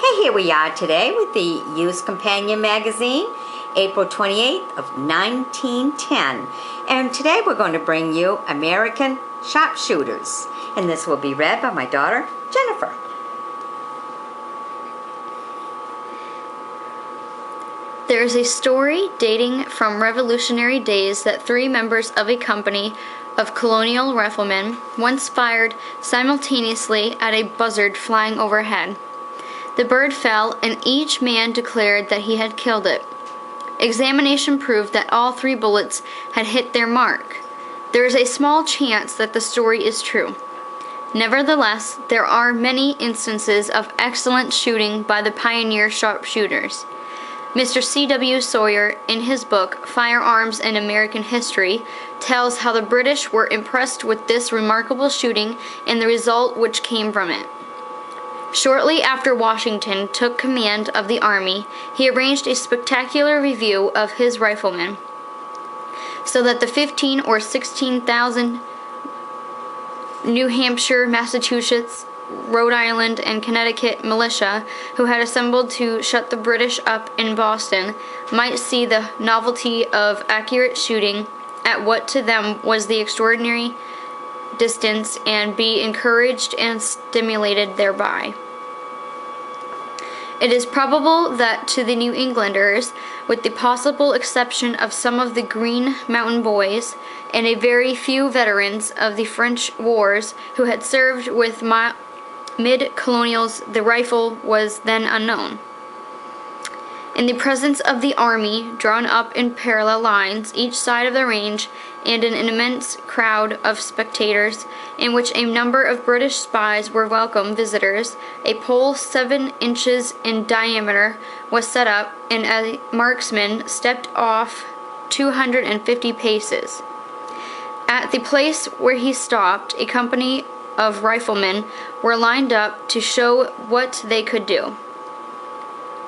Hey, here we are today with the Youth Companion magazine, April 28th of 1910. And today we're going to bring you American Sharpshooters. And this will be read by my daughter, Jennifer. There is a story dating from Revolutionary days that three members of a company of colonial riflemen once fired simultaneously at a buzzard flying overhead. The bird fell, and each man declared that he had killed it. Examination proved that all three bullets had hit their mark. There is a small chance that the story is true. Nevertheless, there are many instances of excellent shooting by the pioneer sharpshooters. Mr. C.W. Sawyer, in his book Firearms and American History, tells how the British were impressed with this remarkable shooting and the result which came from it. Shortly after Washington took command of the army, he arranged a spectacular review of his riflemen, so that the 15 or 16,000 New Hampshire, Massachusetts, Rhode Island, and Connecticut militia who had assembled to shut the British up in Boston might see the novelty of accurate shooting at what to them was the extraordinary distance and be encouraged and stimulated thereby. It is probable that to the New Englanders, with the possible exception of some of the Green Mountain Boys and a very few veterans of the French wars who had served with mid-colonials, the rifle was then unknown. In the presence of the army, drawn up in parallel lines, each side of the range, and an immense crowd of spectators, in which a number of British spies were welcome visitors, a pole 7 inches in diameter was set up, and a marksman stepped off 250 paces. At the place where he stopped, a company of riflemen were lined up to show what they could do.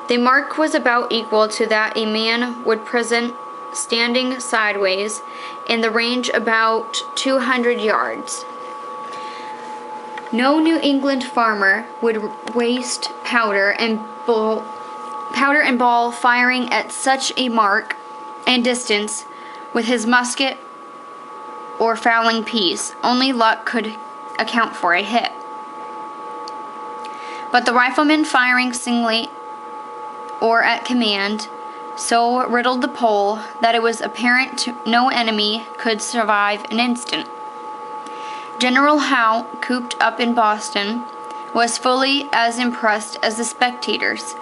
The mark was about equal to that a man would present standing sideways, in the range about 200 yards. No New England farmer would waste powder and ball firing at such a mark and distance with his musket or fowling piece. Only luck could account for a hit. But the rifleman firing singly or at command so riddled the pole that it was apparent no enemy could survive an instant. General Howe, cooped up in Boston, was fully as impressed as the spectators.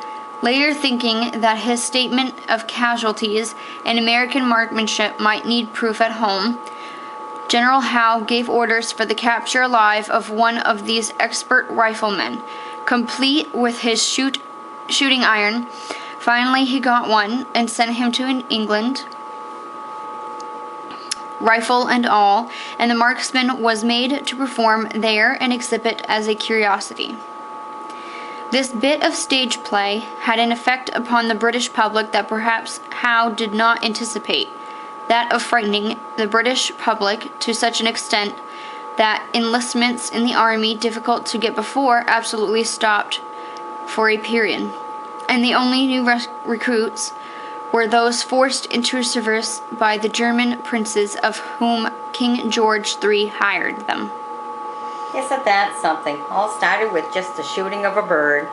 Later, thinking that his statement of casualties and American marksmanship might need proof at home, General Howe gave orders for the capture alive of one of these expert riflemen, complete with his shooting iron. Finally, he got one and sent him to England, rifle and all, and the marksman was made to perform there and exhibit as a curiosity. This bit of stage play had an effect upon the British public that perhaps Howe did not anticipate, that of frightening the British public to such an extent that enlistments in the army, difficult to get before, absolutely stopped for a period, and the only new recruits were those forced into service by the German princes of whom King George III hired them. Isn't that something? All started with just the shooting of a bird.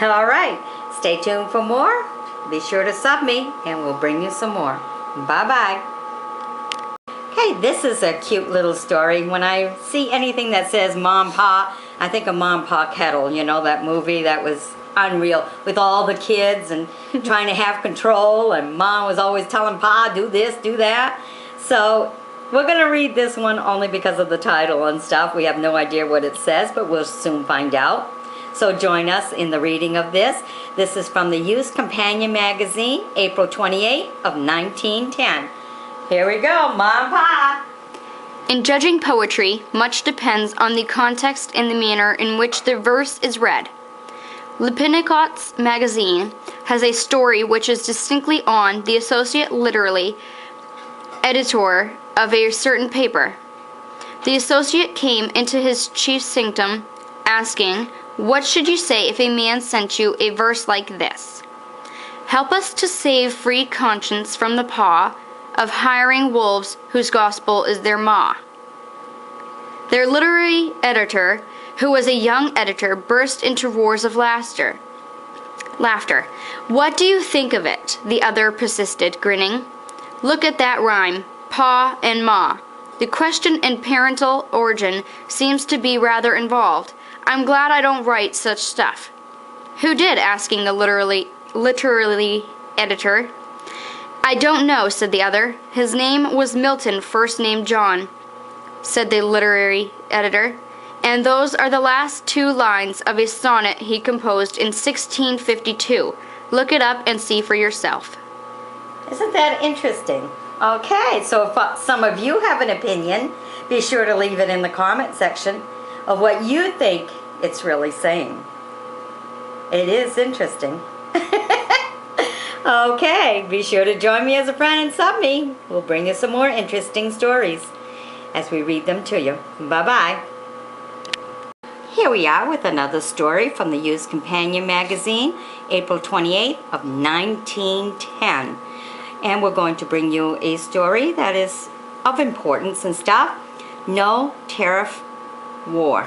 All right, stay tuned for more. Be sure to sub me, and we'll bring you some more. Bye-bye. Okay, this is a cute little story. When I see anything that says Mom, Pa, I think of Mom, Pa Kettle. You know, that movie that was unreal with all the kids and trying to have control, and Mom was always telling Pa, do this, do that. So we're going to read this one only because of the title and stuff. We have no idea what it says, but we'll soon find out. So join us in the reading of this. This is from the Youth Companion magazine, April 28th of 1910. Here we go, Mom, Pa. In judging poetry, much depends on the context and the manner in which the verse is read. Lippincot's magazine has a story which is distinctly on the associate literary editor of a certain paper. The associate came into his chief's sanctum, asking, What should you say if a man sent you a verse like this? Help us to save free conscience from the paw of hiring wolves whose gospel is their maw. Their literary editor, who was a young editor, burst into roars of laughter. What do you think of it? The other persisted, grinning. Look at that rhyme, paw and ma. The question in parental origin seems to be rather involved. I'm glad I don't write such stuff. Who did? Asking the literary editor. I don't know, said the other. His name was Milton, first name John, said the literary editor. And those are the last two lines of a sonnet he composed in 1652. Look it up and see for yourself. Isn't that interesting? Okay, so if some of you have an opinion, be sure to leave it in the comment section of what you think it's really saying. It is interesting. Okay, be sure to join me as a friend and sub me. We'll bring you some more interesting stories as we read them to you. Bye-bye. Here we are with another story from the Youth Companion magazine, April 28th of 1910. And we're going to bring you a story that is of importance and stuff. No Tariff War.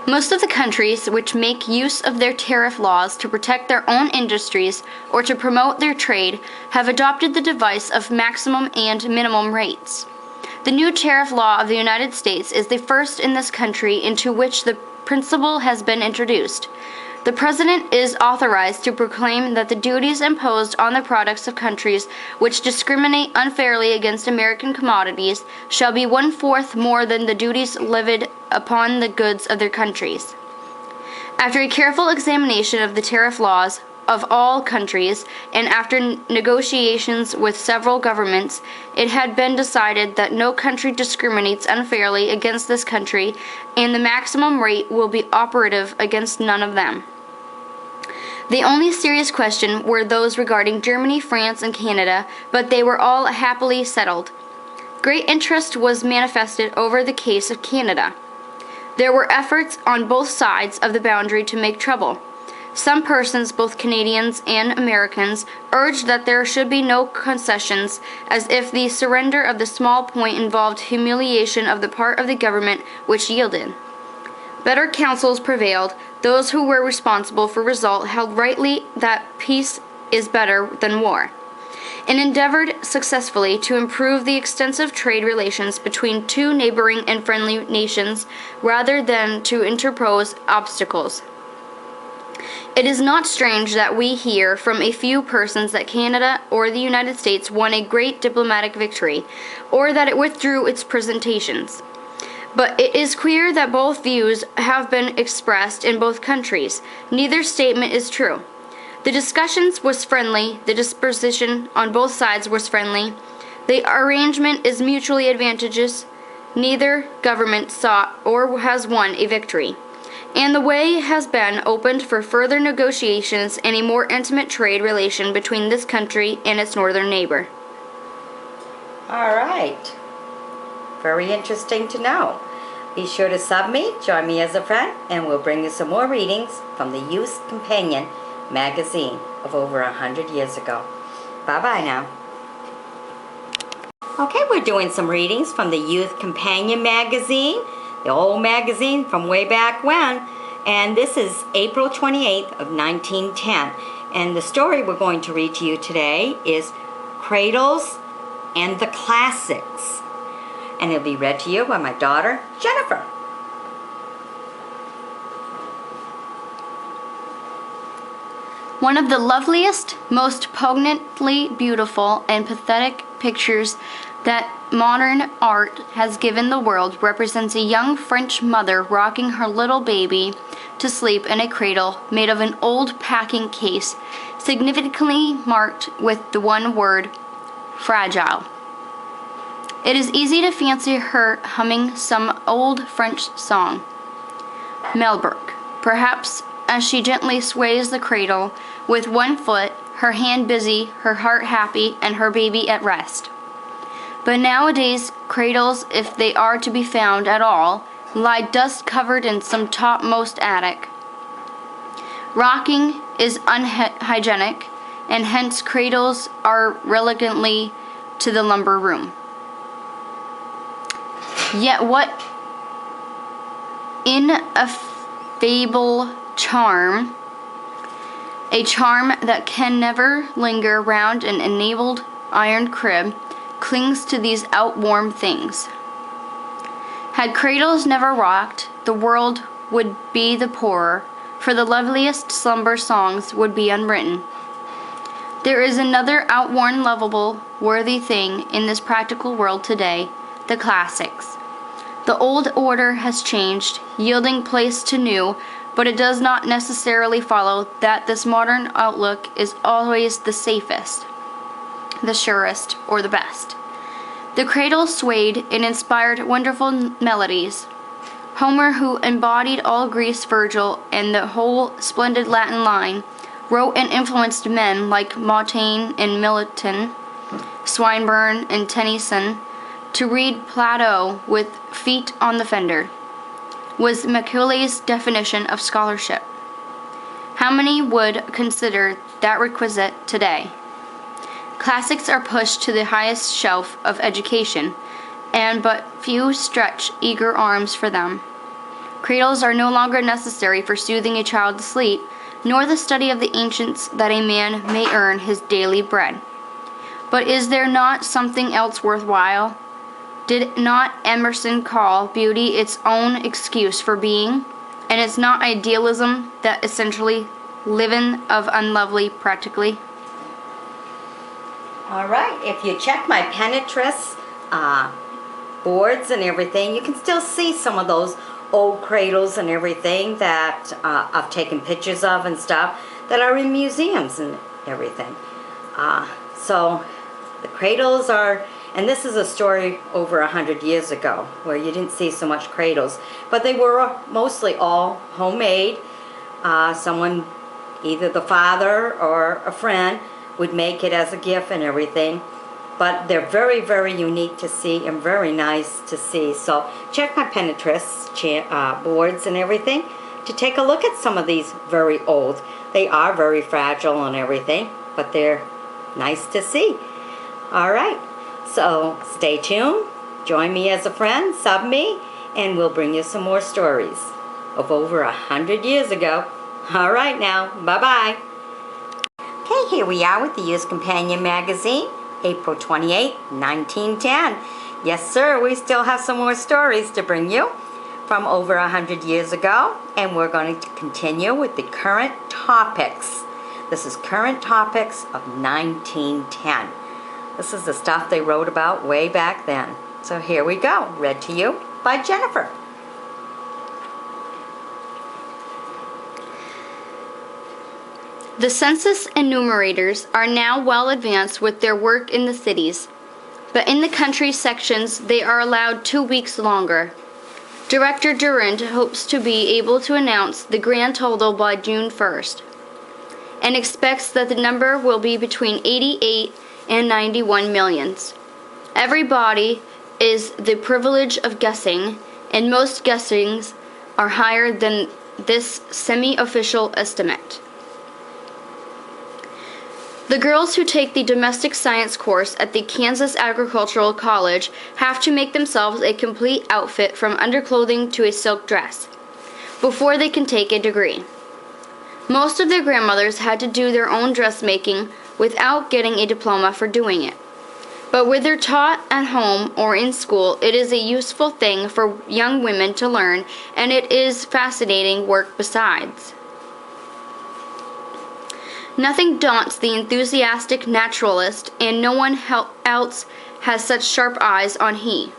Most of the countries which make use of their tariff laws to protect their own industries or to promote their trade have adopted the device of maximum and minimum rates. The new tariff law of the United States is the first in this country into which the principle has been introduced. The President is authorized to proclaim that the duties imposed on the products of countries which discriminate unfairly against American commodities shall be 1/4 more than the duties levied upon the goods of their countries. After a careful examination of the tariff laws of all countries, and after negotiations with several governments, it had been decided that no country discriminates unfairly against this country, and the maximum rate will be operative against none of them. The only serious question were those regarding Germany, France, and Canada, but they were all happily settled. Great interest was manifested over the case of Canada. There were efforts on both sides of the boundary to make trouble. Some persons, both Canadians and Americans, urged that there should be no concessions, as if the surrender of the small point involved humiliation of the part of the government which yielded. Better counsels prevailed. Those who were responsible for result held rightly that peace is better than war, and endeavored successfully to improve the extensive trade relations between two neighboring and friendly nations rather than to interpose obstacles. It is not strange that we hear from a few persons that Canada or the United States won a great diplomatic victory, or that it withdrew its presentations. But it is clear that both views have been expressed in both countries. Neither statement is true. The discussions was friendly, the disposition on both sides was friendly, the arrangement is mutually advantageous, neither government sought or has won a victory, and the way has been opened for further negotiations and a more intimate trade relation between this country and its northern neighbor. All right. Very interesting to know. Be sure to sub me, join me as a friend, and we'll bring you some more readings from the Youth Companion magazine of over 100 years ago. Bye-bye now. Okay, we're doing some readings from the Youth Companion magazine, the old magazine from way back when, and this is April 28th of 1910. And the story we're going to read to you today is Cradles and the Classics. And it'll be read to you by my daughter, Jennifer. One of the loveliest, most poignantly beautiful, and pathetic pictures that modern art has given the world represents a young French mother rocking her little baby to sleep in a cradle made of an old packing case, significantly marked with the one word, fragile. It is easy to fancy her humming some old French song, Melberg, perhaps, as she gently sways the cradle with one foot, her hand busy, her heart happy, and her baby at rest. But nowadays, cradles, if they are to be found at all, lie dust covered in some topmost attic. Rocking is unhygienic, and hence cradles are relegantly to the lumber room. Yet what ineffable charm, a charm that can never linger round an enabled iron crib, clings to these outworn things. Had cradles never rocked, the world would be the poorer, for the loveliest slumber songs would be unwritten. There is another outworn, lovable, worthy thing in this practical world today, the classics. The old order has changed, yielding place to new, but it does not necessarily follow that this modern outlook is always the safest, the surest, or the best. The cradle swayed and inspired wonderful melodies. Homer, who embodied all Greece, Virgil, and the whole splendid Latin line, wrote and influenced men like Montaigne and Milton, Swinburne and Tennyson, to read Plato with feet on the fender, was Macaulay's definition of scholarship. How many would consider that requisite today? Classics are pushed to the highest shelf of education, and but few stretch eager arms for them. Cradles are no longer necessary for soothing a child to sleep, nor the study of the ancients that a man may earn his daily bread. But is there not something else worthwhile? Did not Emerson call beauty its own excuse for being? And it's not idealism that essentially living of unlovely practically? All right, if you check my Penetrus boards and everything, you can still see some of those old cradles and everything that I've taken pictures of and stuff that are in museums and everything. So the cradles are, and this is a story over 100 years ago where you didn't see so much cradles, but they were mostly all homemade. Someone, either the father or a friend, would make it as a gift and everything. But they're very, very unique to see and very nice to see. So check my Penetrus boards and everything to take a look at some of these very old. They are very fragile and everything, but they're nice to see. All right, so stay tuned. Join me as a friend, sub me, and we'll bring you some more stories of over 100 years ago. All right now, bye-bye. Okay, here we are with the Youth Companion magazine. April 28, 1910. Yes, sir, we still have some more stories to bring you from over 100 years ago, and we're going to continue with the current topics. This is current topics of 1910. This is the stuff they wrote about way back then. So here we go, read to you by Jennifer. The census enumerators are now well advanced with their work in the cities, but in the country sections they are allowed 2 weeks longer. Director Durand hopes to be able to announce the grand total by June 1st, and expects that the number will be between 88 and 91 millions. Everybody is the privilege of guessing, and most guessings are higher than this semi-official estimate. The girls who take the domestic science course at the Kansas Agricultural College have to make themselves a complete outfit from underclothing to a silk dress before they can take a degree. Most of their grandmothers had to do their own dressmaking without getting a diploma for doing it. But whether taught at home or in school, it is a useful thing for young women to learn, and it is fascinating work besides. Nothing daunts the enthusiastic naturalist, and no one else has such sharp eyes on he.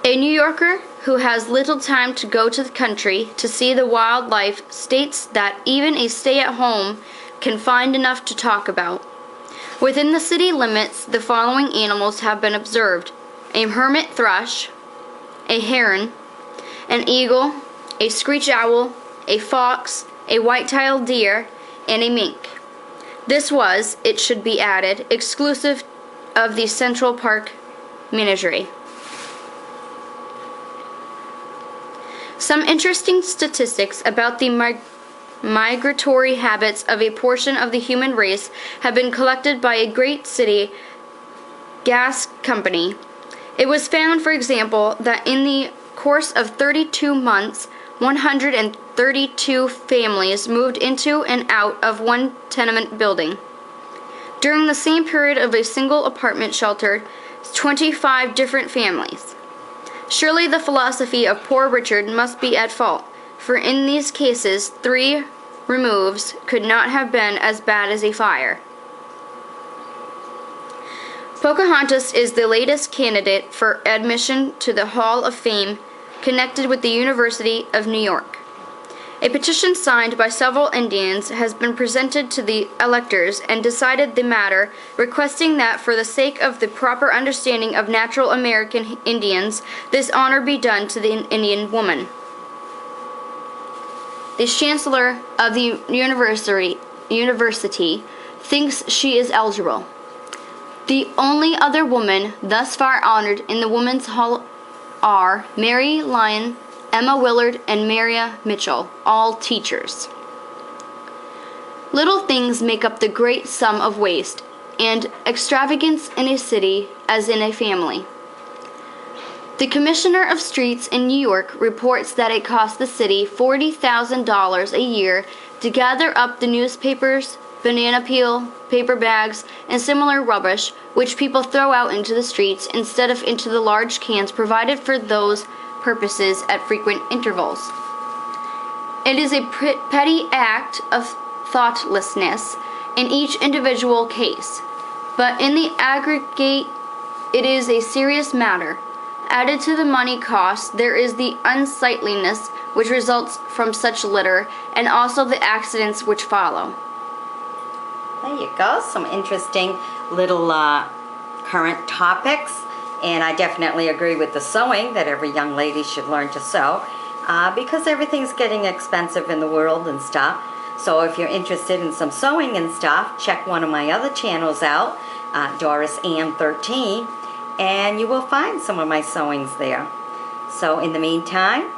A New Yorker who has little time to go to the country to see the wild life states that even a stay-at-home can find enough to talk about. Within the city limits, the following animals have been observed: a hermit thrush, a heron, an eagle, a screech owl, a fox, a white-tailed deer, and a mink. This was, it should be added, exclusive of the Central Park Menagerie. Some interesting statistics about the migratory habits of a portion of the human race have been collected by a great city gas company. It was found, for example, that in the course of 32 months, 132 families moved into and out of one tenement building. During the same period of a single apartment sheltered 25 different families. Surely the philosophy of Poor Richard must be at fault, for in these cases 3 removes could not have been as bad as a fire. Pocahontas is the latest candidate for admission to the Hall of Fame connected with the University of New York. A petition signed by several Indians has been presented to the electors and decided the matter, requesting that for the sake of the proper understanding of natural American Indians, this honor be done to the Indian woman. The chancellor of the university thinks she is eligible. The only other women thus far honored in the Women's Hall are Mary Lyon, Emma Willard, and Maria Mitchell, all teachers. Little things make up the great sum of waste and extravagance in a city as in a family. The Commissioner of Streets in New York reports that it costs the city $40,000 a year to gather up the newspapers, banana peel, paper bags, and similar rubbish which people throw out into the streets instead of into the large cans provided for those purposes at frequent intervals. It is a petty act of thoughtlessness in each individual case, but in the aggregate it is a serious matter. Added to the money cost, there is the unsightliness which results from such litter, and also the accidents which follow. There you go. Some interesting little current topics. And I definitely agree with the sewing, that every young lady should learn to sew because everything's getting expensive in the world and stuff. So if you're interested in some sewing and stuff, check one of my other channels out, Doris Ann 13, and you will find some of my sewings there. So in the meantime,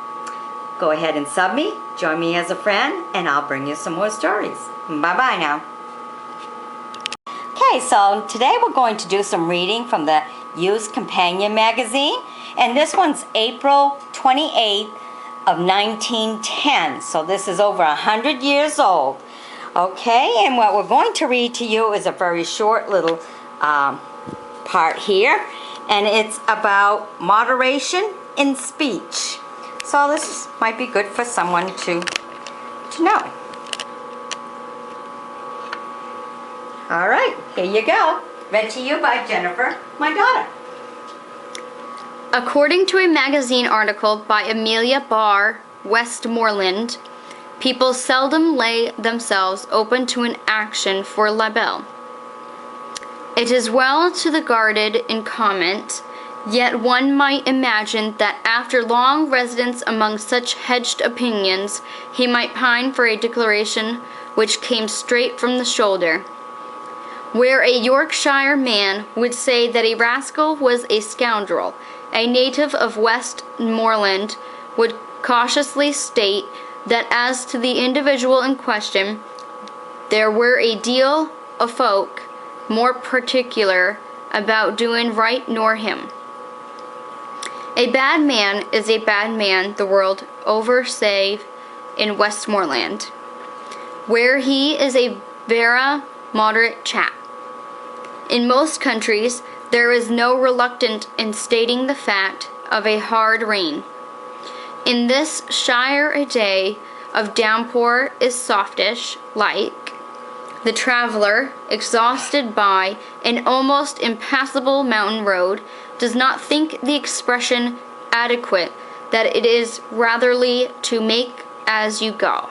go ahead and sub me, join me as a friend, and I'll bring you some more stories. Bye-bye now. Okay, so today we're going to do some reading from the Used Companion magazine, and this one's April 28th of 1910, so this is over 100 years old. Okay, and what we're going to read to you is a very short little part here, and it's about moderation in speech. So this might be good for someone to know. All right, here you go. Read to you by Jennifer, my daughter. According to a magazine article by Amelia Barr Westmoreland, people seldom lay themselves open to an action for libel. It is well to the guarded in comment, yet one might imagine that after long residence among such hedged opinions, he might pine for a declaration which came straight from the shoulder. Where a Yorkshire man would say that a rascal was a scoundrel, a native of Westmoreland would cautiously state that as to the individual in question, there were a deal of folk more particular about doing right nor him. A bad man is a bad man the world over, save in Westmoreland, where he is a vera moderate chap. In most countries, there is no reluctance in stating the fact of a hard rain. In this shire a day of downpour is softish, like. The traveler, exhausted by an almost impassable mountain road, does not think the expression adequate, that it is ratherly to make as you go.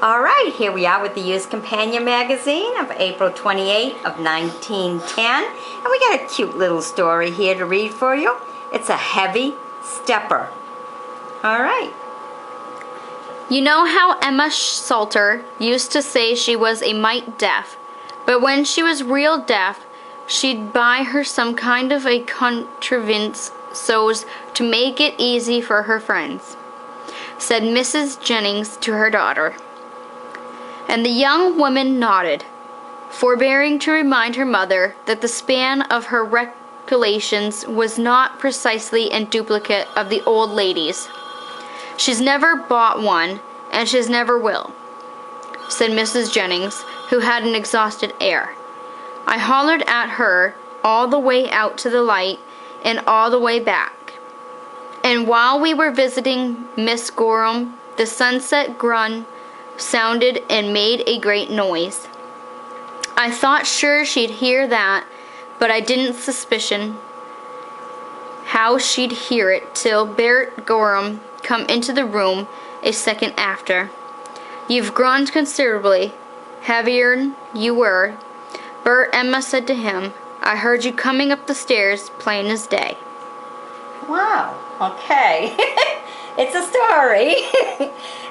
All right, here we are with the Used Companion magazine of April 28th of 1910. And we got a cute little story here to read for you. It's a heavy stepper. All right. You know how Emma Salter used to say she was a mite deaf, but when she was real deaf, she'd buy her some kind of a contrivance so's to make it easy for her friends, said Mrs. Jennings to her daughter. And the young woman nodded, forbearing to remind her mother that the span of her recollections was not precisely in duplicate of the old lady's. "She's never bought one, and she's never will," said Mrs. Jennings, who had an exhausted air. "I hollered at her all the way out to the light and all the way back. And while we were visiting Miss Gorham, the sunset gun sounded and made a great noise. I thought sure she'd hear that, but I didn't suspicion how she'd hear it till Bert Gorham come into the room a second after. 'You've grown considerably, heavier'n you were,' Bert Emma said to him. 'I heard you coming up the stairs plain as day.'" Wow, okay. It's a story.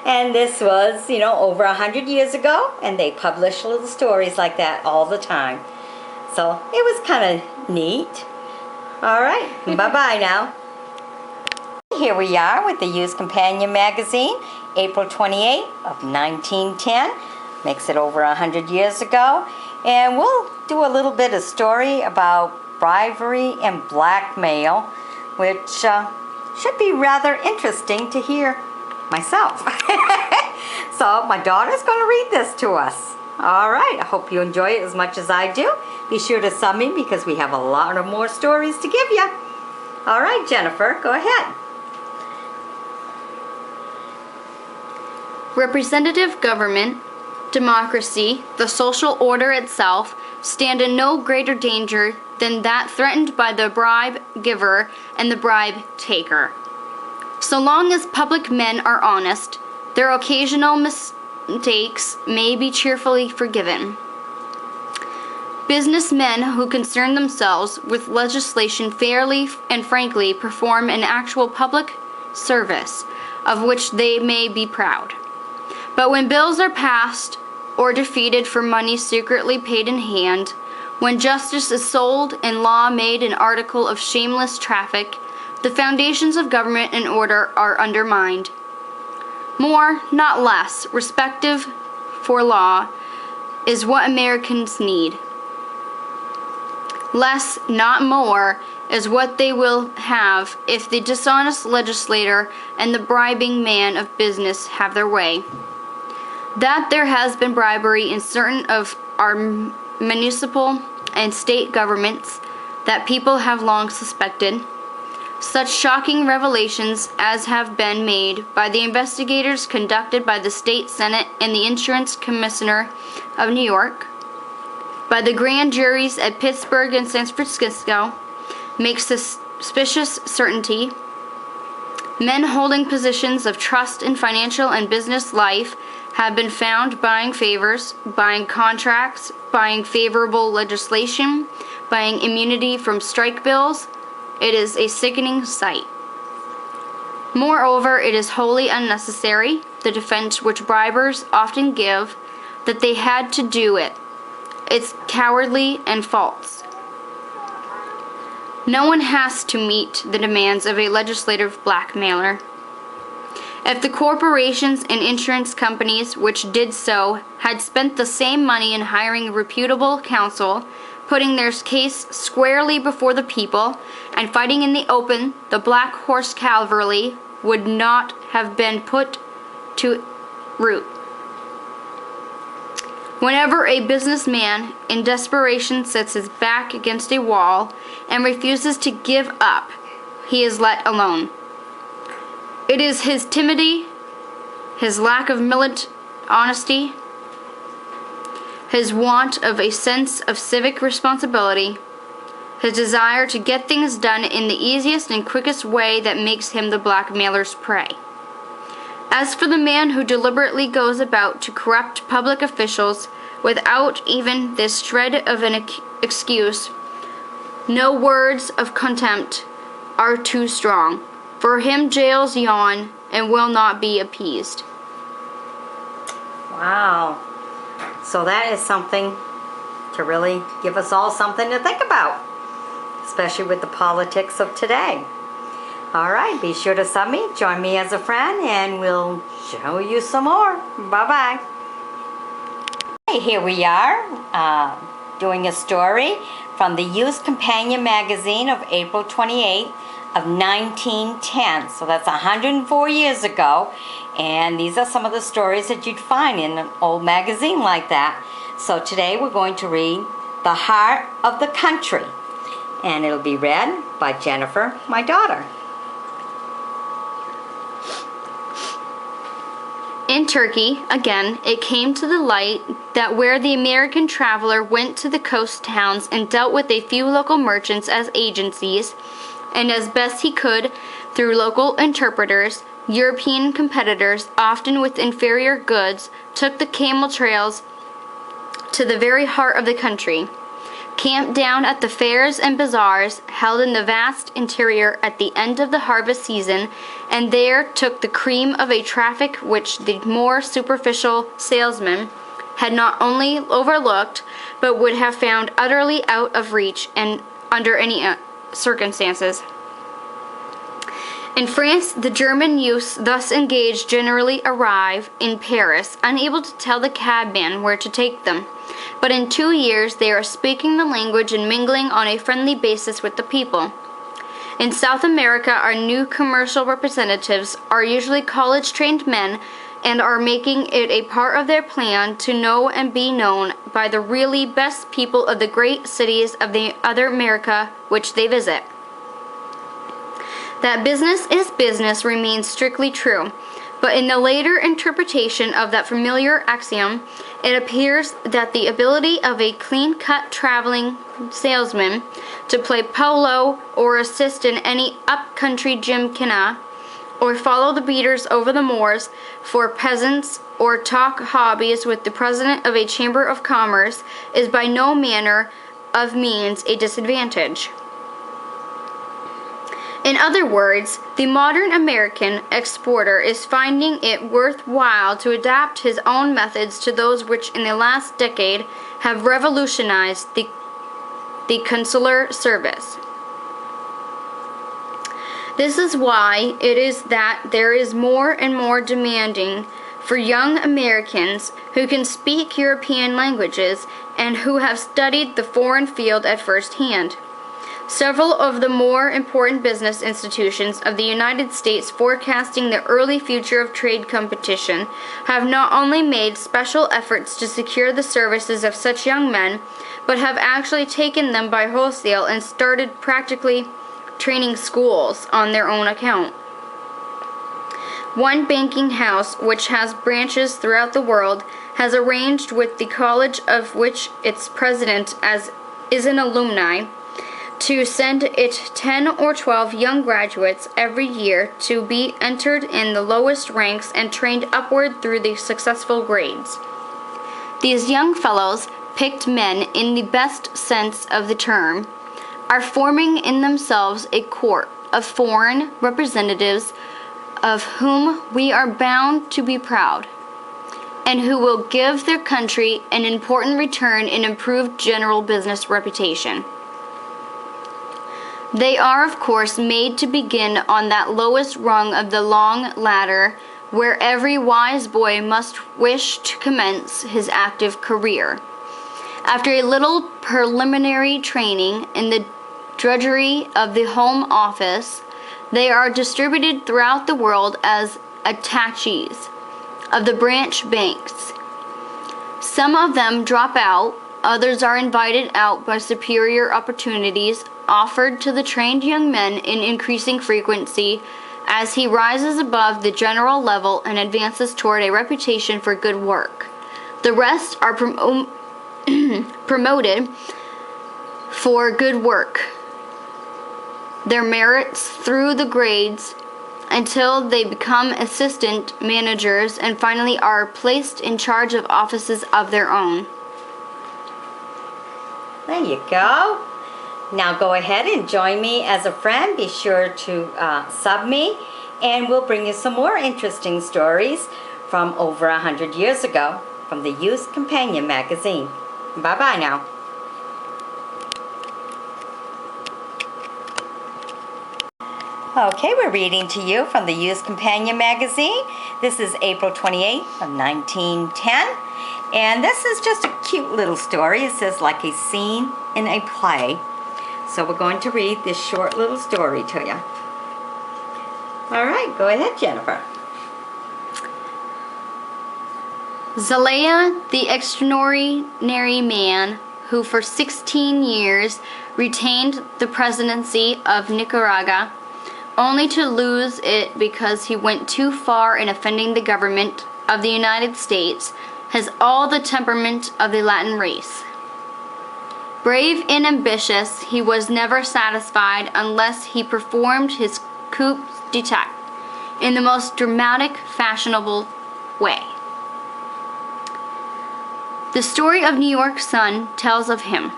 And this was, over 100 years ago, and they published little stories like that all the time. So it was kind of neat. All right, bye-bye now. Here we are with the Used Companion magazine, April 28th of 1910. Makes it over 100 years ago. And we'll do a little bit of story about bribery and blackmail, which should be rather interesting to hear myself. So my daughter's going to read this to us. All right, I hope you enjoy it as much as I do. Be sure to sub me because we have a lot of more stories to give you. All right, Jennifer, go ahead. Representative government, democracy, the social order itself stand in no greater danger than that threatened by the bribe giver and the bribe taker. So long as public men are honest, their occasional mistakes may be cheerfully forgiven. Businessmen who concern themselves with legislation fairly and frankly perform an actual public service, of which they may be proud. But when bills are passed or defeated for money secretly paid in hand, when justice is sold and law made an article of shameless traffic, the foundations of government and order are undermined. More, not less, respective for law is what Americans need. Less, not more, is what they will have if the dishonest legislator and the bribing man of business have their way. That there has been bribery in certain of our municipal and state governments, that people have long suspected. Such shocking revelations as have been made by the investigators conducted by the State Senate and the Insurance Commissioner of New York, by the grand juries at Pittsburgh and San Francisco, make suspicious certainty. Men holding positions of trust in financial and business life have been found buying favors, buying contracts, buying favorable legislation, buying immunity from strike bills. It is a sickening sight. Moreover, it is wholly unnecessary, the defense which bribers often give, that they had to do it. It's cowardly and false. No one has to meet the demands of a legislative blackmailer. If the corporations and insurance companies which did so had spent the same money in hiring reputable counsel, putting their case squarely before the people, and fighting in the open, the Black Horse Cavalry would not have been put to rout. Whenever a businessman in desperation sets his back against a wall and refuses to give up, he is let alone. It is his timidity, his lack of militant honesty, his want of a sense of civic responsibility, his desire to get things done in the easiest and quickest way that makes him the blackmailer's prey. As for the man who deliberately goes about to corrupt public officials without even this shred of an excuse, no words of contempt are too strong. For him jails yawn and will not be appeased. Wow. So that is something to really give us all something to think about, especially with the politics of today. All right, be sure to sub me, join me as a friend, and we'll show you some more. Bye-bye. Hey, here we are, doing a story from the Youth Companion magazine of April 28th of 1910. So that's 104 years ago. And these are some of the stories that you'd find in an old magazine like that. So today we're going to read The Heart of the Country. And it'll be read by Jennifer, my daughter. In Turkey, again, it came to the light that where the American traveler went to the coast towns and dealt with a few local merchants as agencies, and as best he could, through local interpreters, European competitors, often with inferior goods, took the camel trails to the very heart of the country, camped down at the fairs and bazaars held in the vast interior at the end of the harvest season, and there took the cream of a traffic which the more superficial salesman had not only overlooked, but would have found utterly out of reach and under any circumstances. In France, the German youths thus engaged generally arrive in Paris, unable to tell the cabman where to take them. But in 2 years they are speaking the language and mingling on a friendly basis with the people. In South America, our new commercial representatives are usually college-trained men and are making it a part of their plan to know and be known by the really best people of the great cities of the other America which they visit. That business is business remains strictly true, but in the later interpretation of that familiar axiom, it appears that the ability of a clean-cut traveling salesman to play polo or assist in any up-country gymkhana, or follow the beaters over the moors for peasants, or talk hobbies with the president of a chamber of commerce is by no manner of means a disadvantage. In other words, the modern American exporter is finding it worthwhile to adapt his own methods to those which in the last decade have revolutionized the consular service. This is why it is that there is more and more demanding for young Americans who can speak European languages and who have studied the foreign field at first hand. Several of the more important business institutions of the United States forecasting the early future of trade competition have not only made special efforts to secure the services of such young men, but have actually taken them by wholesale and started practically training schools on their own account. One banking house, which has branches throughout the world, has arranged with the college of which its president is an alumni, to send it 10 or 12 young graduates every year to be entered in the lowest ranks and trained upward through the successful grades. These young fellows, picked men in the best sense of the term, are forming in themselves a court of foreign representatives of whom we are bound to be proud, and who will give their country an important return in improved general business reputation. They are, of course, made to begin on that lowest rung of the long ladder where every wise boy must wish to commence his active career. After a little preliminary training in the drudgery of the Home Office, they are distributed throughout the world as attaches of the branch banks. Some of them drop out, others are invited out by superior opportunities offered to the trained young men in increasing frequency as he rises above the general level and advances toward a reputation for good work. The rest are promoted for good work, their merits through the grades until they become assistant managers and finally are placed in charge of offices of their own. There you go. Now go ahead and join me as a friend. Be sure to sub me, and we'll bring you some more interesting stories from over 100 years ago from the Youth Companion magazine. Bye-bye now. Okay, we're reading to you from the Youth Companion magazine. This is April 28th of 1910. And this is just a cute little story. It says like a scene in a play. So we're going to read this short little story to you. All right, go ahead, Jennifer. Zelaya, the extraordinary man who for 16 years retained the presidency of Nicaragua, only to lose it because he went too far in offending the government of the United States, has all the temperament of the Latin race. Brave and ambitious, he was never satisfied unless he performed his coup d'etat in the most dramatic, fashionable way. The story of New York Sun tells of him.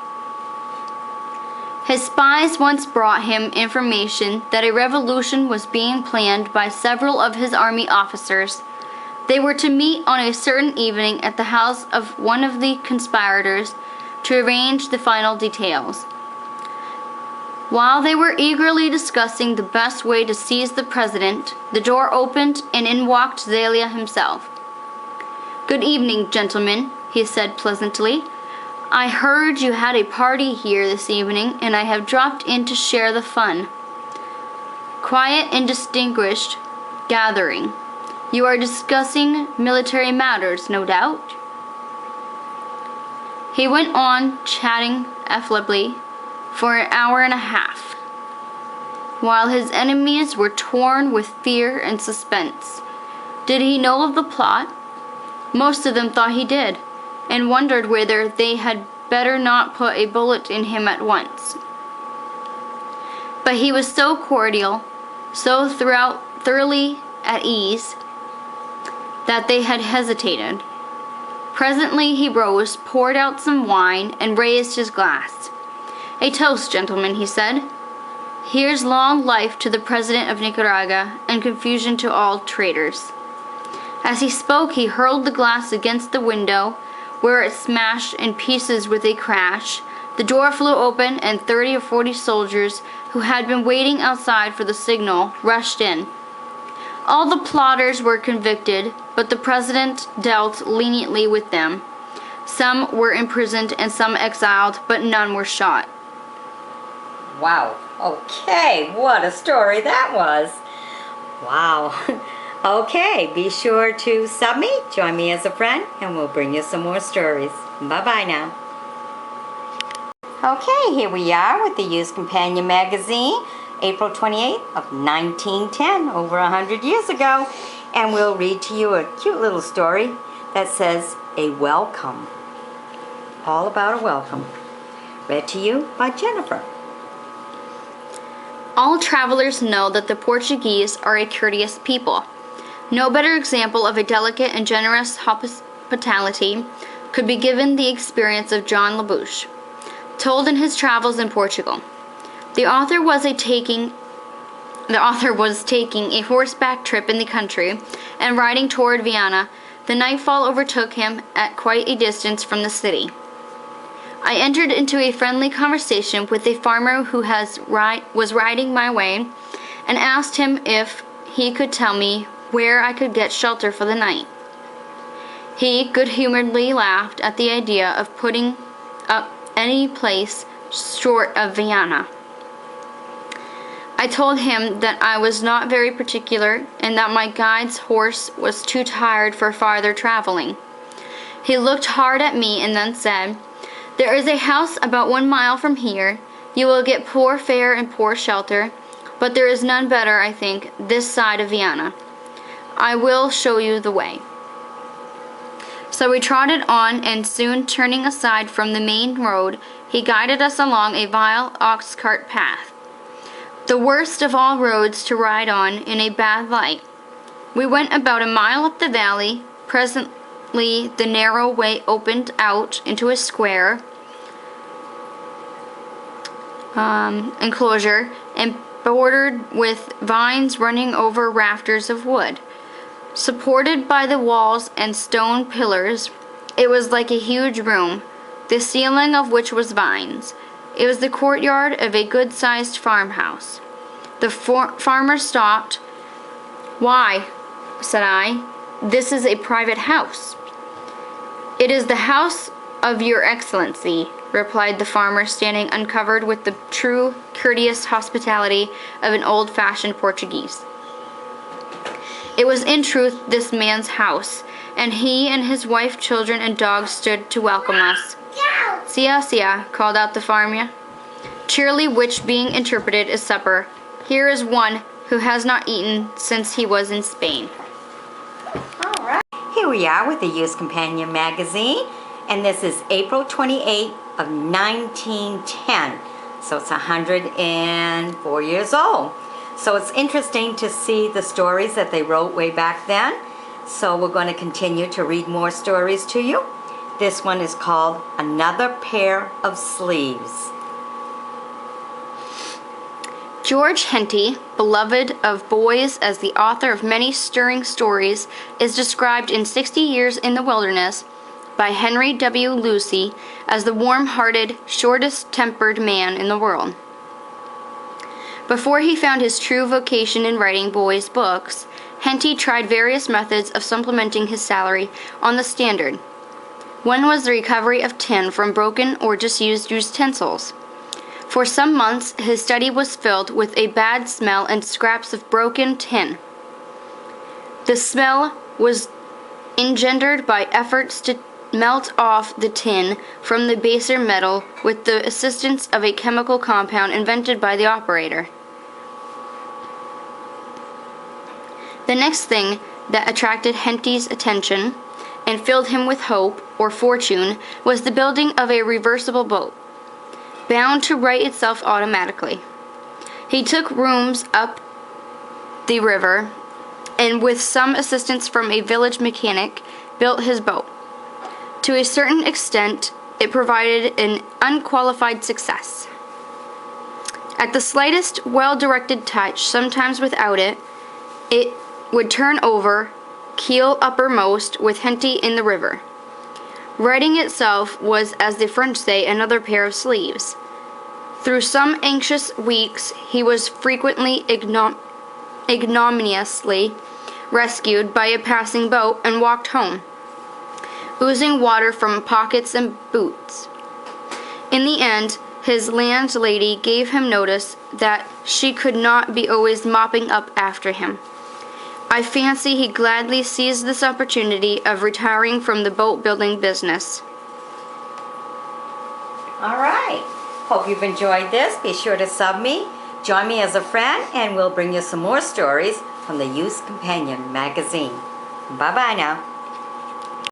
His spies once brought him information that a revolution was being planned by several of his army officers. They were to meet on a certain evening at the house of one of the conspirators to arrange the final details. While they were eagerly discussing the best way to seize the president, the door opened and in walked Zelia himself. "Good evening, gentlemen," he said pleasantly. "I heard you had a party here this evening, and I have dropped in to share the fun. Quiet and distinguished gathering. You are discussing military matters, no doubt?" He went on chatting affably for an hour and a half, while his enemies were torn with fear and suspense. Did he know of the plot? Most of them thought he did, and wondered whether they had better not put a bullet in him at once. But he was so cordial, so thoroughly at ease, that they had hesitated. Presently he rose, poured out some wine, and raised his glass. "A toast, gentlemen," he said. "Here's long life to the President of Nicaragua, and confusion to all traitors." As he spoke, he hurled the glass against the window, where it smashed in pieces with a crash. The door flew open, and 30 or 40 soldiers, who had been waiting outside for the signal, rushed in. All the plotters were convicted, but the president dealt leniently with them. Some were imprisoned and some exiled, but none were shot. Wow. Okay, what a story that was. Wow. Okay, be sure to sub me, join me as a friend, and we'll bring you some more stories. Bye-bye now. Okay, here we are with the Youth Companion magazine, April 28th of 1910, over 100 years ago. And we'll read to you a cute little story that says, A Welcome. All about a welcome. Read to you by Jennifer. All travelers know that the Portuguese are a courteous people. No better example of a delicate and generous hospitality could be given the experience of John Labuche, told in his travels in Portugal. The author was taking a horseback trip in the country, and riding toward Vienna, the nightfall overtook him at quite a distance from the city. I entered into a friendly conversation with a farmer who was riding my way, and asked him if he could tell me where I could get shelter for the night. He good-humoredly laughed at the idea of putting up any place short of Vienna. I told him that I was not very particular, and that my guide's horse was too tired for farther traveling. He looked hard at me and then said, "There is a house about 1 mile from here. You will get poor fare and poor shelter, but there is none better, I think, this side of Vienna. I will show you the way." So we trotted on, and soon turning aside from the main road, he guided us along a vile ox-cart path, the worst of all roads to ride on in a bad light. We went about a mile up the valley. Presently the narrow way opened out into a square enclosure, and bordered with vines running over rafters of wood. Supported by the walls and stone pillars, it was like a huge room, the ceiling of which was vines. It was the courtyard of a good-sized farmhouse. The farmer stopped. "Why?" said I. "This is a private house." "It is the house of your excellency," replied the farmer, standing uncovered with the true courteous hospitality of an old-fashioned Portuguese. It was in truth this man's house, and he and his wife, children, and dogs stood to welcome us. "Sia, sia," called out the farmer, cheerily, which being interpreted is supper. "Here is one who has not eaten since he was in Spain." All right. Here we are with the Youth Companion magazine, and this is April 28th of 1910. So it's 104 years old. So it's interesting to see the stories that they wrote way back then. So we're going to continue to read more stories to you. This one is called Another Pair of Sleeves. George Henty, beloved of boys as the author of many stirring stories, is described in 60 Years in the Wilderness by Henry W. Lucy as the warm-hearted, shortest-tempered man in the world. Before he found his true vocation in writing boys' books, Henty tried various methods of supplementing his salary on the Standard. One was the recovery of tin from broken or disused utensils. For some months, his study was filled with a bad smell and scraps of broken tin. The smell was engendered by efforts to melt off the tin from the baser metal with the assistance of a chemical compound invented by the operator. The next thing that attracted Henty's attention and filled him with hope or fortune was the building of a reversible boat, bound to right itself automatically. He took rooms up the river and with some assistance from a village mechanic built his boat. To a certain extent, it provided an unqualified success. At the slightest well-directed touch, sometimes without it, it would turn over, keel uppermost, with Henty in the river. Writing itself was, as the French say, another pair of sleeves. Through some anxious weeks, he was frequently ignominiously rescued by a passing boat and walked home, oozing water from pockets and boots. In the end, his landlady gave him notice that she could not be always mopping up after him. I fancy he gladly seized this opportunity of retiring from the boat-building business. All right. Hope you've enjoyed this. Be sure to sub me, join me as a friend, and we'll bring you some more stories from the Youth Companion magazine. Bye-bye now.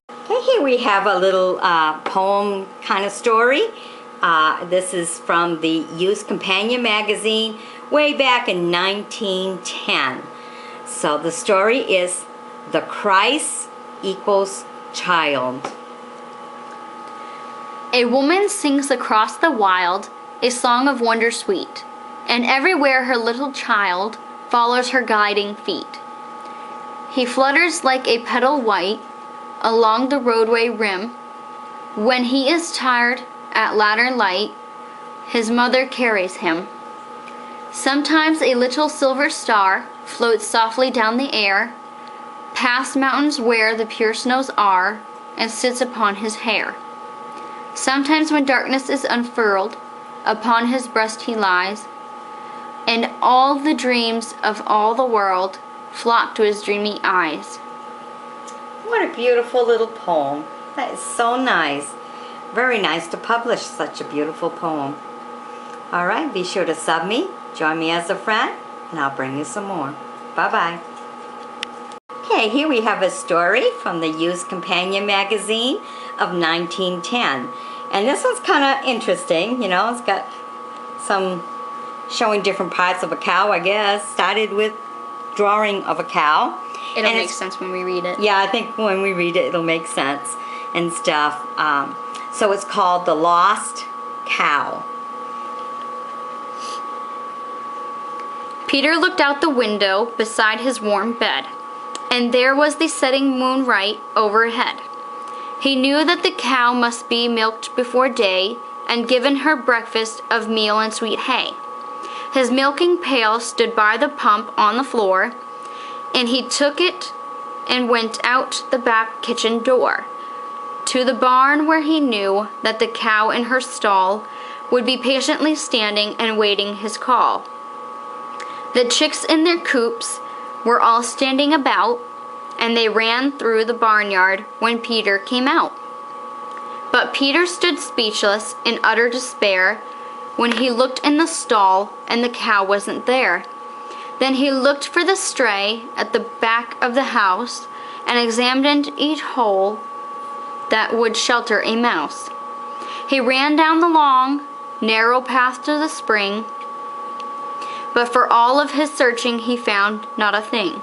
Okay, here we have a little poem kind of story. This is from the Youth Companion magazine way back in 1910. So the story is The Christ Equals Child. A woman sings across the wild a song of wonder sweet, and everywhere her little child follows her guiding feet. He flutters like a petal white along the roadway rim. When he is tired at ladder light, his mother carries him. Sometimes a little silver star floats softly down the air, past mountains where the pure snows are, and sits upon his hair. Sometimes when darkness is unfurled, upon his breast he lies, and all the dreams of all the world flock to his dreamy eyes. What a beautiful little poem. That is so nice. Very nice to publish such a beautiful poem. All right, be sure to sub me, join me as a friend, and I'll bring you some more. Bye-bye. Okay, here we have a story from the Youth Companion magazine of 1910. And this one's kind of interesting, you know. It's got some showing different parts of a cow, I guess. Started with drawing of a cow. It'll make sense when we read it. Yeah, I think when we read it, it'll make sense and stuff. So it's called The Lost Cow. Peter looked out the window beside his warm bed, and there was the setting moon right overhead. He knew that the cow must be milked before day and given her breakfast of meal and sweet hay. His milking pail stood by the pump on the floor, and he took it and went out the back kitchen door to the barn, where he knew that the cow in her stall would be patiently standing and waiting his call. The chicks in their coops were all standing about, and they ran through the barnyard when Peter came out. But Peter stood speechless in utter despair when he looked in the stall and the cow wasn't there. Then he looked for the stray at the back of the house and examined each hole that would shelter a mouse. He ran down the long, narrow path to the spring, but for all of his searching he found not a thing.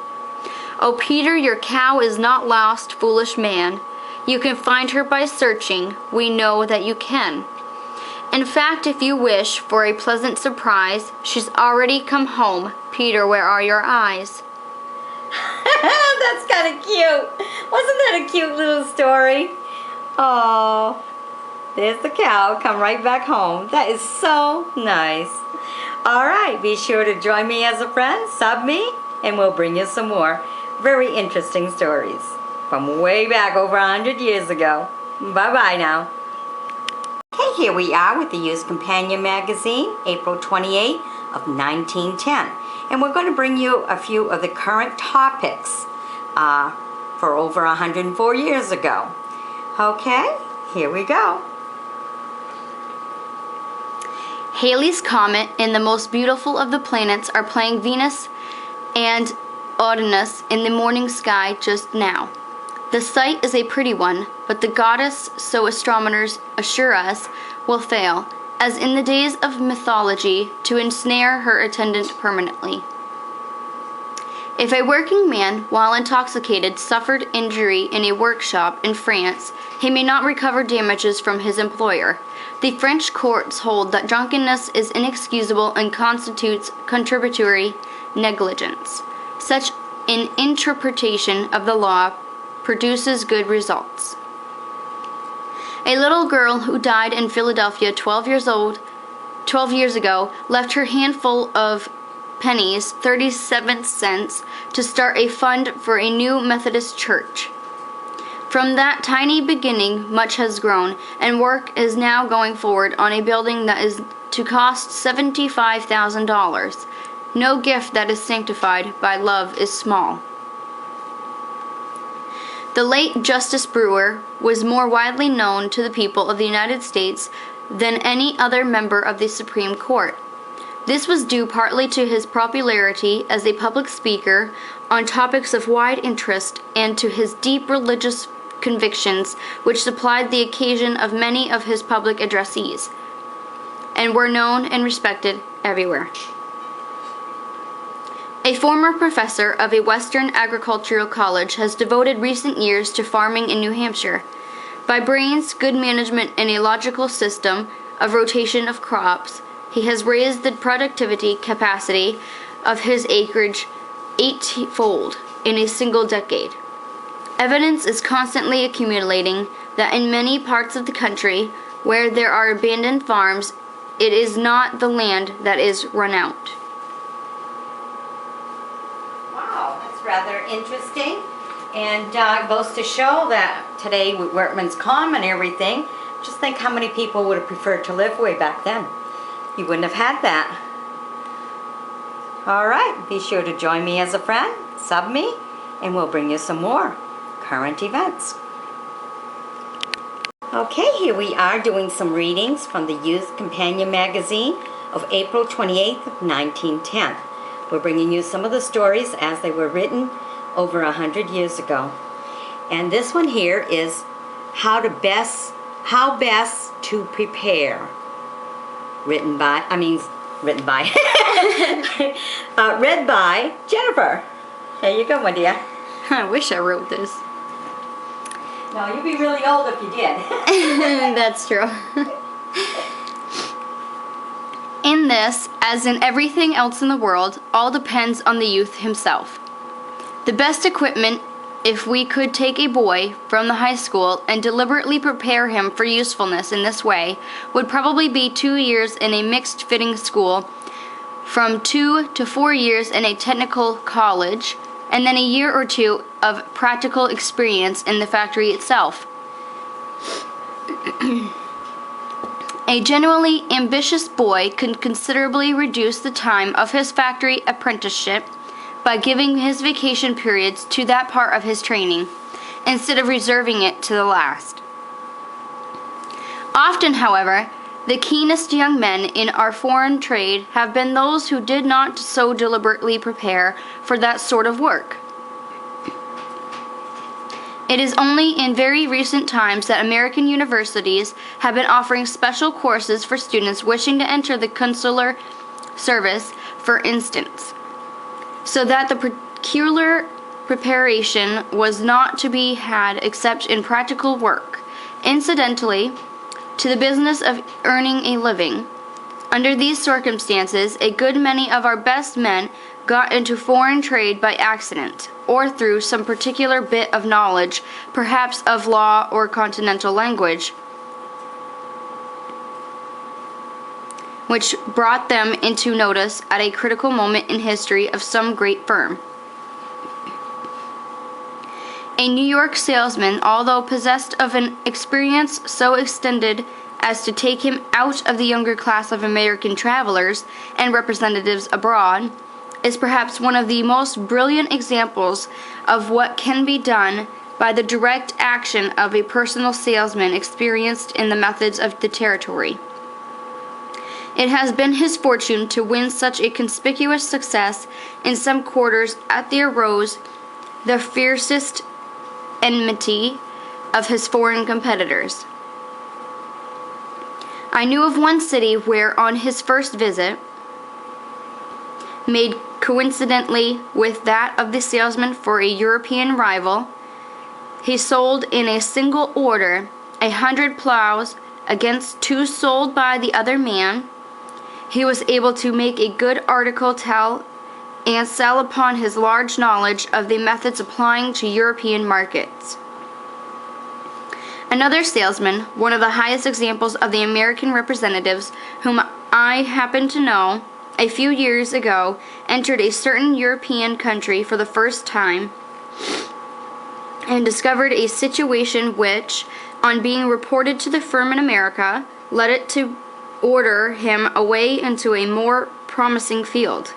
"Oh, Peter, your cow is not lost, foolish man. You can find her by searching. We know that you can. In fact, if you wish for a pleasant surprise, she's already come home. Peter, where are your eyes?" That's kind of cute. Wasn't that a cute little story? Oh, there's the cow. Come right back home. That is so nice. All right, be sure to join me as a friend, sub me, and we'll bring you some more very interesting stories from way back over 100 years ago. Bye-bye now. Okay, here we are with the Used Companion magazine, April 28th of 1910. And we're going to bring you a few of the current topics for over 104 years ago. Okay, here we go. Halley's Comet and the most beautiful of the planets are playing Venus and Uranus in the morning sky just now. The sight is a pretty one, but the goddess, so astronomers assure us, will fail, as in the days of mythology, to ensnare her attendant permanently. If a working man, while intoxicated, suffered injury in a workshop in France, he may not recover damages from his employer. The French courts hold that drunkenness is inexcusable and constitutes contributory negligence. Such an interpretation of the law produces good results. A little girl who died in Philadelphia 12 years ago left her handful of pennies, 37 cents, to start a fund for a new Methodist church. From that tiny beginning, much has grown, and work is now going forward on a building that is to cost $75,000. No gift that is sanctified by love is small. The late Justice Brewer was more widely known to the people of the United States than any other member of the Supreme Court. This was due partly to his popularity as a public speaker on topics of wide interest and to his deep religious convictions, which supplied the occasion of many of his public addresses, and were known and respected everywhere. A former professor of a Western agricultural college has devoted recent years to farming in New Hampshire. By brains, good management, and a logical system of rotation of crops, he has raised the productivity capacity of his acreage 8-fold in a single decade. Evidence is constantly accumulating that in many parts of the country where there are abandoned farms, it is not the land that is run out. Wow, that's rather interesting. And goes to show that today with workman's comp and everything, just think how many people would have preferred to live way back then. You wouldn't have had that. All right, be sure to join me as a friend, sub me, and we'll bring you some more current events. Okay, here we are doing some readings from the Used Companion magazine of April 28th of 1910. We're bringing you some of the stories as they were written over 100 years ago. And this one here is how best to prepare. Read by Jennifer. There you go, my dear. I wish I wrote this. No, you'd be really old if you did. That's true. In this, as in everything else in the world, all depends on the youth himself. The best equipment, if we could take a boy from the high school and deliberately prepare him for usefulness in this way, would probably be 2 years in a mixed-fitting school from 2 to 4 years in a technical college, and then a year or two of practical experience in the factory itself. A genuinely ambitious boy could considerably reduce the time of his factory apprenticeship by giving his vacation periods to that part of his training, instead of reserving it to the last. Often, however, the keenest young men in our foreign trade have been those who did not so deliberately prepare for that sort of work. It is only in very recent times that American universities have been offering special courses for students wishing to enter the consular service, for instance, so that the peculiar preparation was not to be had except in practical work, incidentally to the business of earning a living. Under these circumstances, a good many of our best men got into foreign trade by accident, or through some particular bit of knowledge, perhaps of law or continental language, which brought them into notice at a critical moment in history of some great firm. A New York salesman, although possessed of an experience so extended as to take him out of the younger class of American travelers and representatives abroad, is perhaps one of the most brilliant examples of what can be done by the direct action of a personal salesman experienced in the methods of the territory. It has been his fortune to win such a conspicuous success in some quarters that there arose the fiercest enmity of his foreign competitors. I knew of one city where, on his first visit, made coincidentally with that of the salesman for a European rival, he sold in a single order 100 plows against 2 sold by the other man. He was able to make a good article tell and sell upon his large knowledge of the methods applying to European markets. Another salesman, one of the highest examples of the American representatives whom I happen to know, a few years ago entered a certain European country for the first time and discovered a situation which, on being reported to the firm in America, led it to order him away into a more promising field.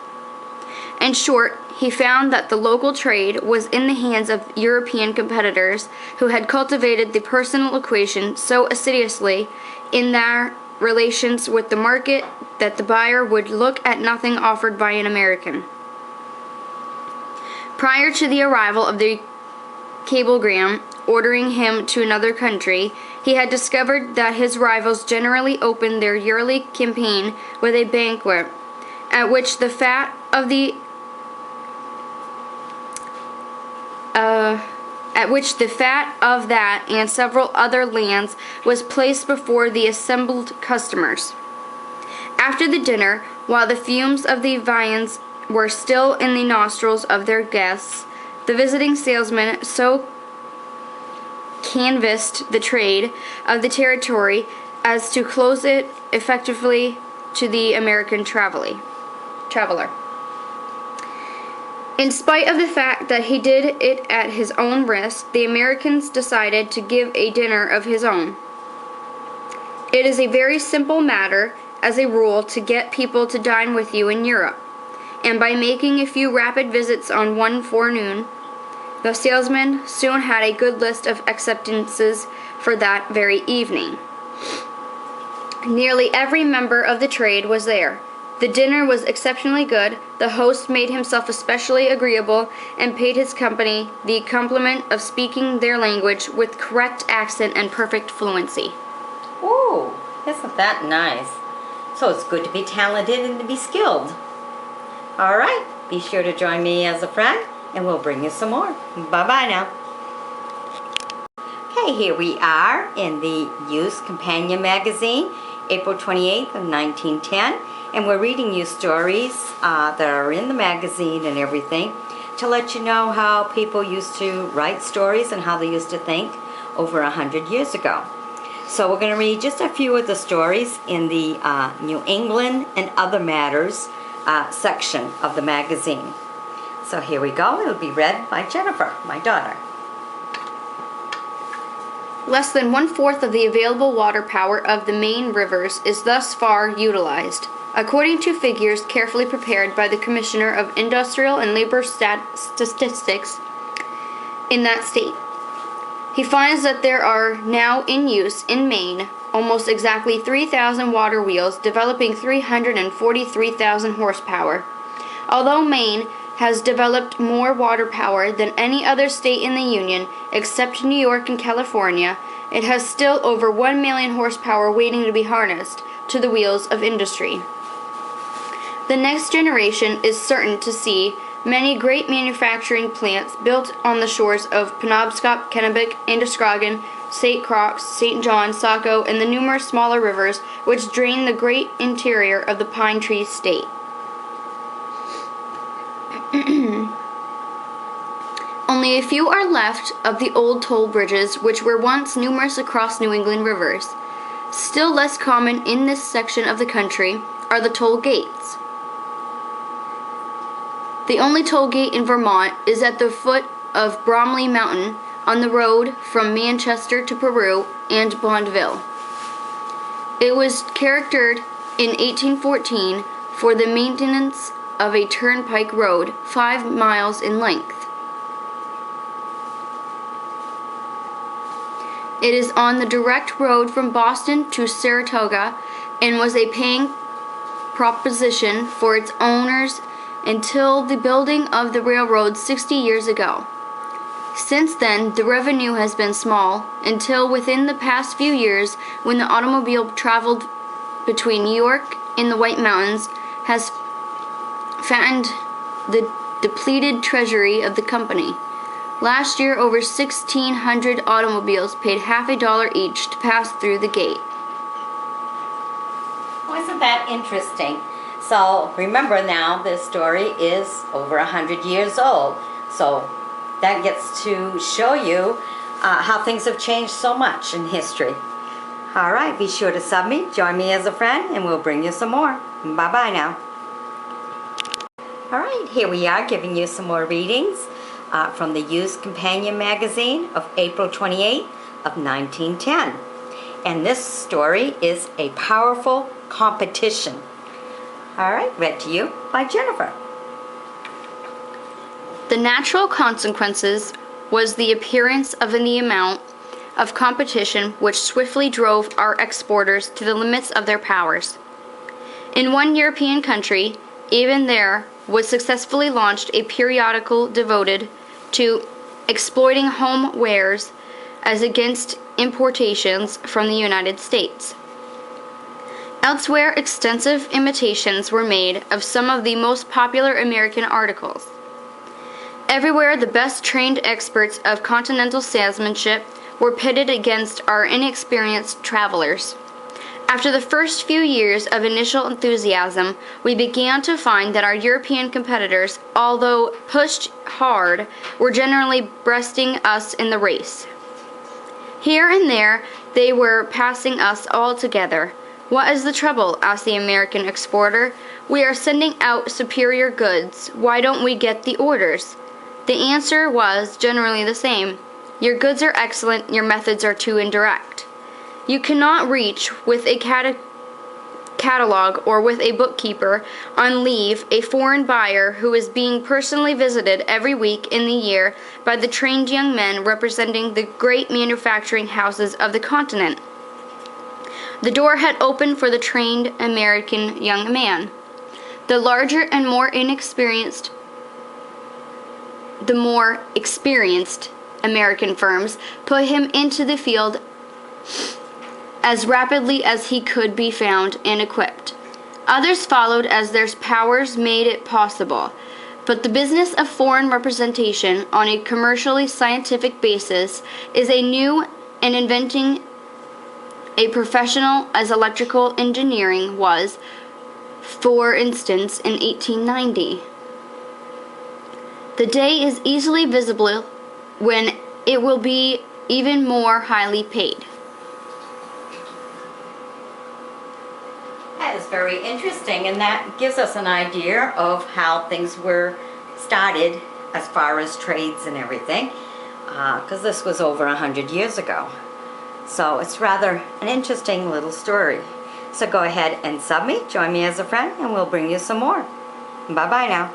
In short, he found that the local trade was in the hands of European competitors who had cultivated the personal equation so assiduously in their relations with the market that the buyer would look at nothing offered by an American. Prior to the arrival of the cablegram ordering him to another country, he had discovered that his rivals generally opened their yearly campaign with a banquet, at which the fat of that and several other lands was placed before the assembled customers. After the dinner, while the fumes of the viands were still in the nostrils of their guests, the visiting salesman so canvassed the trade of the territory as to close it effectively to the American traveler. In spite of the fact that he did it at his own risk, the Americans decided to give a dinner of his own. It is a very simple matter, as a rule, to get people to dine with you in Europe, and by making a few rapid visits on one forenoon, the salesman soon had a good list of acceptances for that very evening. Nearly every member of the trade was there. The dinner was exceptionally good. The host made himself especially agreeable and paid his company the compliment of speaking their language with correct accent and perfect fluency. Ooh, isn't that nice? So it's good to be talented and to be skilled. All right, be sure to join me as a friend, and we'll bring you some more. Bye-bye now. Okay, here we are in the Youth Companion magazine, April 28th of 1910. And we're reading you stories that are in the magazine and everything to let you know how people used to write stories and how they used to think over 100 years ago. So we're going to read just a few of the stories in the New England and Other Matters section of the magazine. So here we go. It'll be read by Jennifer, my daughter. Less than 1/4 of the available water power of the main rivers is thus far utilized, according to figures carefully prepared by the Commissioner of Industrial and Labor Statistics in that state. He finds that there are now in use in Maine almost exactly 3,000 water wheels developing 343,000 horsepower. Although Maine has developed more water power than any other state in the Union except New York and California, it has still over 1 million horsepower waiting to be harnessed to the wheels of industry. The next generation is certain to see many great manufacturing plants built on the shores of Penobscot, Kennebec, Androscoggin, St. Croix, St. John, Saco, and the numerous smaller rivers which drain the great interior of the Pine Tree State. Only a few are left of the old toll bridges which were once numerous across New England rivers. Still less common in this section of the country are the toll gates. The only toll gate in Vermont is at the foot of Bromley Mountain on the road from Manchester to Peru and Bondville. It was characterized in 1814 for the maintenance of a turnpike road 5 miles in length. It is on the direct road from Boston to Saratoga and was a paying proposition for its owners until the building of the railroad 60 years ago. Since then, the revenue has been small until within the past few years when the automobile traveled between New York and the White Mountains has fattened the depleted treasury of the company. Last year, over 1,600 automobiles paid half a dollar each to pass through the gate. Well, isn't that interesting? So remember now, this story is over 100 years old. So that gets to show you how things have changed so much in history. All right, be sure to sub me, join me as a friend, and we'll bring you some more. Bye-bye now. All right, here we are giving you some more readings from the Used Companion magazine of April 28th of 1910. And this story is A Powerful Competition. All right, read to you by Jennifer. The natural consequences was the appearance of the amount of competition which swiftly drove our exporters to the limits of their powers. In one European country, even there was successfully launched a periodical devoted to exploiting home wares as against importations from the United States. Elsewhere, extensive imitations were made of some of the most popular American articles. Everywhere, the best trained experts of continental salesmanship were pitted against our inexperienced travelers. After the first few years of initial enthusiasm, we began to find that our European competitors, although pushed hard, were generally breasting us in the race. Here and there, they were passing us altogether. "What is the trouble?" asked the American exporter. "We are sending out superior goods. Why don't we get the orders?" The answer was generally the same. "Your goods are excellent, your methods are too indirect. You cannot reach with a catalog or with a bookkeeper on leave a foreign buyer who is being personally visited every week in the year by the trained young men representing the great manufacturing houses of the continent." The door had opened for the trained American young man. The larger and more experienced American firms put him into the field as rapidly as he could be found and equipped. Others followed as their powers made it possible. But the business of foreign representation on a commercially scientific basis is a new and inventing a professional as electrical engineering was, for instance, in 1890. The day is easily visible when it will be even more highly paid. That is very interesting, and that gives us an idea of how things were started as far as trades and everything, because this was over 100 years ago. So it's rather an interesting little story. So go ahead and sub me, join me as a friend, and we'll bring you some more. Bye-bye now.